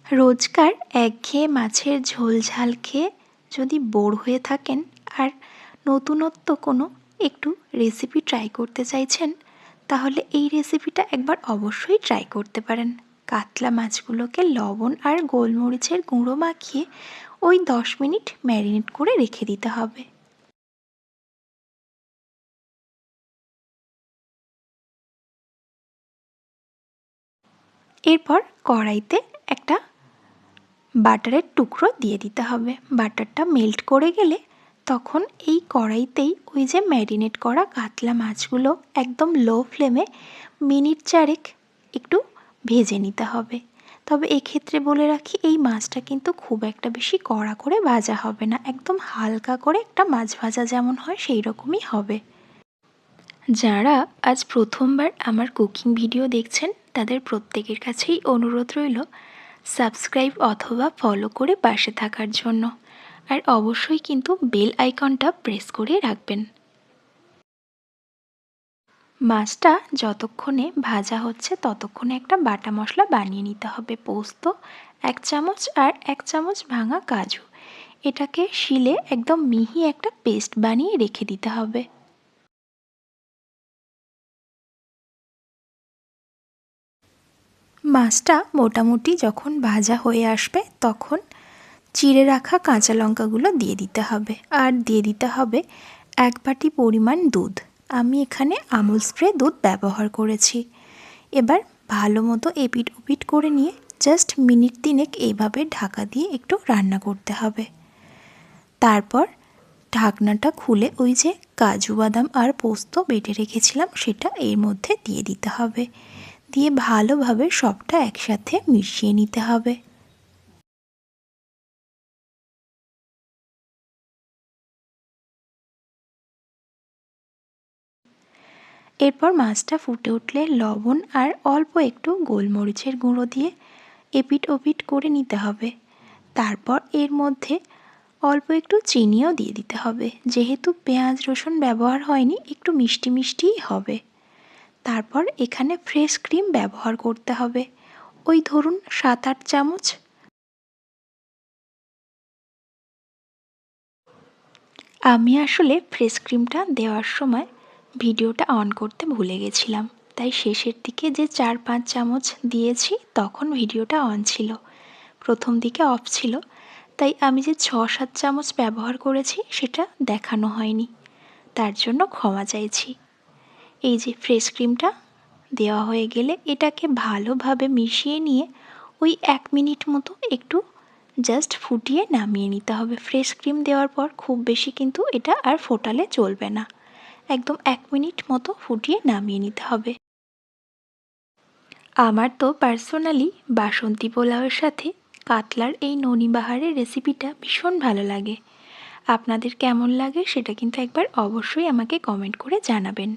রোজকার একঘেয়ে মাছের ঝোল ঝাল খেয়ে যদি বোর হয়ে থাকেন আর নতুনত্ব কোনো একটু রেসিপি ট্রাই করতে চাইছেন, তাহলে এই রেসিপিটা একবার অবশ্যই ট্রাই করতে পারেন। কাতলা মাছগুলোকে লবণ আর গোলমরিচের গুঁড়ো মাখিয়ে ওই 10 মিনিট ম্যারিনেট করে রেখে দিতে হবে। এরপর কড়াইতে একটা বাটারের টুকরো দিয়ে দিতে হবে। বাটারটা মেল্ট করে গেলে তখন এই কড়াইতেই ওই যে ম্যারিনেট করা কাতলা মাছগুলো একদম লো ফ্লেমে মিনিট 4 একটু ভেজে নিতে হবে। তবে এক্ষেত্রে বলে রাখি, এই মাছটা কিন্তু খুব একটা বেশি কড়া করে ভাজা হবে না, একদম হালকা করে একটা মাছ ভাজা যেমন হয় সেই রকমই হবে। যারা আজ প্রথমবার আমার কুকিং ভিডিও দেখছেন তাদের প্রত্যেকের কাছেই অনুরোধ রইল সাবস্ক্রাইব অথবা ফলো করে পাশে থাকার জন্য, আর অবশ্যই কিন্তু বেল আইকনটা প্রেস করে রাখবেন। মাছটা যতক্ষণে ভাজা হচ্ছে ততক্ষণে একটা বাটা মশলা বানিয়ে নিতে হবে। পোস্ত 1 চামচ আর 1 চামচ ভাঙা কাজু, এটাকে শিলে একদম মিহি একটা পেস্ট বানিয়ে রেখে দিতে হবে। মাছটা মোটামুটি যখন ভাজা হয়ে আসবে তখন চিড়ে রাখা কাঁচা লঙ্কাগুলো দিয়ে দিতে হবে, আর দিয়ে দিতে হবে 1 বাটি পরিমাণ দুধ। আমি এখানে আমুল স্প্রে দুধ ব্যবহার করেছি। এবার ভালো মতো এপিট ওপিট করে নিয়ে জাস্ট মিনিট 3 এইভাবে ঢাকা দিয়ে একটু রান্না করতে হবে। তারপর ঢাকনাটা খুলে ওই যে কাজু বাদাম আর পোস্ত বেটে রেখেছিলাম সেটা এর মধ্যে দিয়ে দিতে হবে, দিয়ে ভালোভাবে সবটা একসাথে মিশিয়ে নিতে হবে। এরপর মাছটা ফুটে উঠলে লবণ আর অল্প একটু গোলমরিচের গুঁড়ো দিয়ে এপিট ওপিট করে নিতে হবে। তারপর এর মধ্যে অল্প একটু চিনিও দিয়ে দিতে হবে, যেহেতু পেঁয়াজ রসুন ব্যবহার হয়নি একটু মিষ্টি মিষ্টিই হবে। তারপর এখানে ফ্রেশ ক্রিম ব্যবহার করতে হবে, ওই ধরুন 7-8 চামচ। আমি আসলে ফ্রেশ ক্রিমটা দেওয়ার সময় ভিডিওটা অন করতে ভুলে গেছিলাম, তাই শেষের দিকে যে 4-5 চামচ দিয়েছি তখন ভিডিওটা অন ছিল, প্রথম দিকে অফ ছিল, তাই আমি যে 6-7 চামচ ব্যবহার করেছি সেটা দেখানো হয়নি, তার জন্য ক্ষমা চাইছি। এই যে ফ্রেশ ক্রিমটা দেওয়া হয়ে গেলে এটাকে ভালোভাবে মিশিয়ে নিয়ে ওই 1 মিনিট মতো একটু জাস্ট ফুটিয়ে নামিয়ে নিতে হবে। ফ্রেশ ক্রিম দেওয়ার পর খুব বেশি কিন্তু এটা আর ফোটালে চলবে না, একদম 1 মিনিট মতো ফুটিয়ে নামিয়ে নিতে হবে। আমার তো পার্সোনালি বাসন্তী পোলাওয়ের সাথে কাতলার এই ননিবাহারের রেসিপিটা ভীষণ ভালো লাগে। আপনাদের কেমন লাগে সেটা কিন্তু একবার অবশ্যই আমাকে কমেন্ট করে জানাবেন।